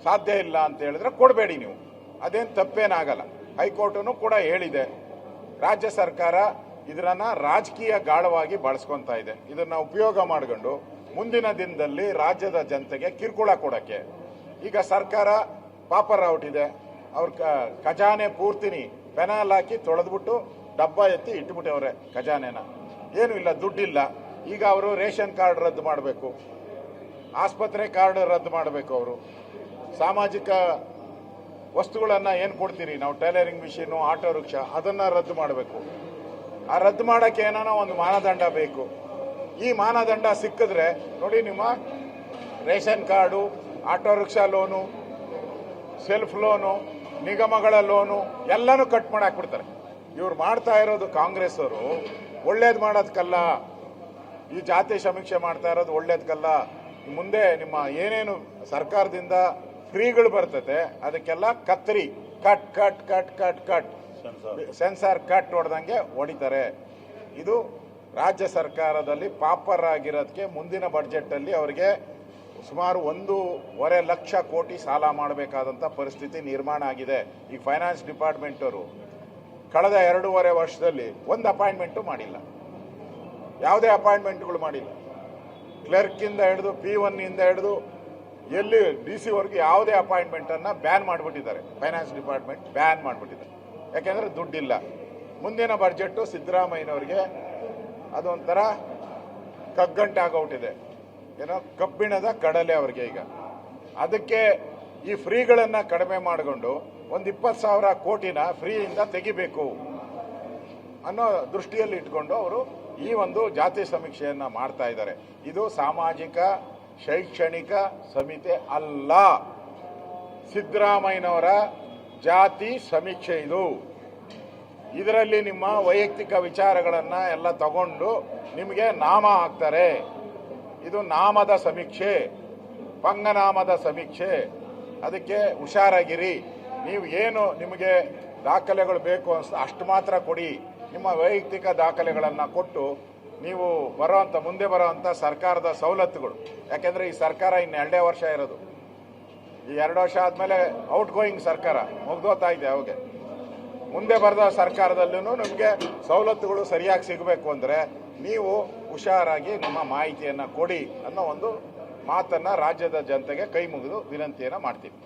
ಸಾಧ್ಯ ಇಲ್ಲ ಅಂತ ಹೇಳಿದ್ರೆ ಕೊಡಬೇಡಿ ನೀವು, ಅದೇನು ತಪ್ಪೇನಾಗಲ್ಲ. ಹೈಕೋರ್ಟನು ಕೂಡ ಹೇಳಿದೆ. ರಾಜ್ಯ ಸರ್ಕಾರ ಇದನ್ನ ರಾಜಕೀಯ ಗಾಳವಾಗಿ ಬಳಸ್ಕೊತಾ ಇದೆ. ಇದನ್ನ ಉಪಯೋಗ ಮಾಡಿಕೊಂಡು ಮುಂದಿನ ದಿನದಲ್ಲಿ ರಾಜ್ಯದ ಜನತೆಗೆ ಕಿರುಕುಳ ಕೊಡಕ್ಕೆ ಈಗ ಸರ್ಕಾರ ಪಾಪರ್ ಔಟ್ ಇದೆ. ಅವ್ರ ಖಜಾನೆ ಪೂರ್ತಿನಿ ಪೆನಾಲ್ ಹಾಕಿ ತೊಳೆದ್ಬಿಟ್ಟು ಡಬ್ಬ ಎತ್ತಿ ಇಟ್ಬಿಟ್ಟವ್ರೆ ಖಜಾನೆನ. ಏನೂ ಇಲ್ಲ, ದುಡ್ಡಿಲ್ಲ. ಈಗ ಅವರು ರೇಷನ್ ಕಾರ್ಡ್ ರದ್ದು ಮಾಡಬೇಕು, ಆಸ್ಪತ್ರೆ ಕಾರ್ಡ್ ರದ್ದು ಮಾಡಬೇಕು. ಅವರು ಸಾಮಾಜಿಕ ವಸ್ತುಗಳನ್ನು ಏನು ಕೊಡ್ತೀರಿ ನಾವು, ಟೈಲರಿಂಗ್ ಮಿಷಿನು, ಆಟೋ ರಿಕ್ಷಾ, ಅದನ್ನು ರದ್ದು ಮಾಡಬೇಕು. ಆ ರದ್ದು ಮಾಡೋಕ್ಕೆ ಏನೋ ಒಂದು ಮಾನದಂಡ ಬೇಕು. ಈ ಮಾನದಂಡ ಸಿಕ್ಕಿದ್ರೆ ನೋಡಿ, ನಿಮ್ಮ ration card, auto rickshaw loan, self loan, ನಿಗಮಗಳ ಲೋನು ಎಲ್ಲನೂ ಕಟ್ ಮಾಡಿ ಹಾಕ್ಬಿಡ್ತಾರೆ. ಇವ್ರು ಮಾಡ್ತಾ ಇರೋದು ಕಾಂಗ್ರೆಸ್ ಅವರು ಒಳ್ಳೇದು ಮಾಡೋದಕ್ಕಲ್ಲ. ಈ ಜಾತಿ ಸಮೀಕ್ಷೆ ಮಾಡ್ತಾ ಇರೋದು ಒಳ್ಳೇದಕ್ಕಲ್ಲ. ಮುಂದೆ ನಿಮ್ಮ ಏನೇನು ಸರ್ಕಾರದಿಂದ ಫ್ರೀಗಳು ಬರ್ತದೆ ಅದಕ್ಕೆಲ್ಲ ಕತ್ತರಿ cut cut cut cut cut censor cut ಹೊಡೆದಂಗೆ ಹೊಡಿತಾರೆ. ಇದು ರಾಜ್ಯ ಸರ್ಕಾರದಲ್ಲಿ ಪಾಪರ್ ಆಗಿರೋದಕ್ಕೆ ಮುಂದಿನ ಬಡ್ಜೆಟ್ಟಲ್ಲಿ ಅವರಿಗೆ ಸುಮಾರು 1.5 ಲಕ್ಷ ಕೋಟಿ ಸಾಲ ಮಾಡಬೇಕಾದಂಥ ಪರಿಸ್ಥಿತಿ ನಿರ್ಮಾಣ ಆಗಿದೆ. ಈ ಫೈನಾನ್ಸ್ ಡಿಪಾರ್ಟ್ಮೆಂಟ್ ಅವರು ಕಳೆದ 2.5 ವರ್ಷದಲ್ಲಿ ಒಂದು ಅಪಾಯಿಂಟ್ಮೆಂಟು ಮಾಡಿಲ್ಲ, ಯಾವುದೇ ಅಪಾಯಿಂಟ್ಮೆಂಟ್ಗಳು ಮಾಡಿಲ್ಲ. ಕ್ಲರ್ಕಿಂದ ಹಿಡಿದು P1 ಇಂದ ಹಿಡಿದು ಎಲ್ಲಿ DC ವರೆಗೂ ಯಾವುದೇ ಅಪಾಯಿಂಟ್ಮೆಂಟನ್ನು ಬ್ಯಾನ್ ಮಾಡಿಬಿಟ್ಟಿದ್ದಾರೆ. ಫೈನಾನ್ಸ್ ಡಿಪಾರ್ಟ್ಮೆಂಟ್ ಬ್ಯಾನ್ ಮಾಡಿಬಿಟ್ಟಿದ್ದಾರೆ, ಯಾಕೆಂದರೆ ದುಡ್ಡಿಲ್ಲ. ಮುಂದಿನ ಬಡ್ಜೆಟ್ಟು ಸಿದ್ದರಾಮಯ್ಯನವರಿಗೆ ಅದೊಂಥರ ಕಗ್ಗಂಟೆ ಆಗೋಟಿದೆ, ಏನೋ ಕಬ್ಬಿಣದ ಕಡಲೆ ಅವ್ರಿಗೆ. ಈಗ ಅದಕ್ಕೆ ಈ ಫ್ರೀಗಳನ್ನು ಕಡಿಮೆ ಮಾಡಿಕೊಂಡು ಒಂದು 20,000 ಕೋಟಿನ ಫ್ರೀಯಿಂದ ತೆಗಿಬೇಕು ಅನ್ನೋ ದೃಷ್ಟಿಯಲ್ಲಿ ಇಟ್ಕೊಂಡು ಅವರು ಈ ಒಂದು ಜಾತಿ ಸಮೀಕ್ಷೆಯನ್ನು ಮಾಡ್ತಾ ಇದ್ದಾರೆ. ಇದು ಸಾಮಾಜಿಕ ಶೈಕ್ಷಣಿಕ ಸಮಿತಿ ಅಲ್ಲ, ಸಿದ್ದರಾಮಯ್ಯನವರ ಜಾತಿ ಸಮೀಕ್ಷೆ ಇದು. ಇದರಲ್ಲಿ ನಿಮ್ಮ ವೈಯಕ್ತಿಕ ವಿಚಾರಗಳನ್ನು ಎಲ್ಲ ತಗೊಂಡು ನಿಮಗೆ ನಾಮ ಹಾಕ್ತಾರೆ. ಇದು ನಾಮದ ಸಮೀಕ್ಷೆ, ಪಂಗನಾಮದ ಸಮೀಕ್ಷೆ. ಅದಕ್ಕೆ ಹುಷಾರಾಗಿರಿ. ನೀವು ಏನು ನಿಮಗೆ ದಾಖಲೆಗಳು ಬೇಕು ಅನಿಸ್ತು ಅಷ್ಟು ಮಾತ್ರ ಕೊಡಿ. ನಿಮ್ಮ ವೈಯಕ್ತಿಕ ದಾಖಲೆಗಳನ್ನು ಕೊಟ್ಟು ನೀವು ಮುಂದೆ ಬರೋವಂಥ ಸರ್ಕಾರದ ಸವಲತ್ತುಗಳು, ಯಾಕೆಂದರೆ ಈ ಸರ್ಕಾರ ಇನ್ನು 2 ವರ್ಷ ಇರೋದು. ಈ 2 ವರ್ಷ ಆದಮೇಲೆ ಔಟ್ ಗೋಯಿಂಗ್ ಸರ್ಕಾರ ಮುಗ್ದೋತಾ ಇದೆ. ಅವಾಗ ಮುಂದೆ ಬರೆದ ಸರ್ಕಾರದಲ್ಲೂ ನಿಮಗೆ ಸವಲತ್ತುಗಳು ಸರಿಯಾಗಿ ಸಿಗಬೇಕು ಅಂದರೆ ನೀವು ಹುಷಾರಾಗಿ ನಿಮ್ಮ ಮಾಹಿತಿಯನ್ನು ಕೊಡಿ ಅನ್ನೋ ಒಂದು ಮಾತನ್ನು ರಾಜ್ಯದ ಜನತೆಗೆ ಕೈ ಮುಗಿದು ವಿನಂತಿಯನ್ನು ಮಾಡ್ತೀನಿ.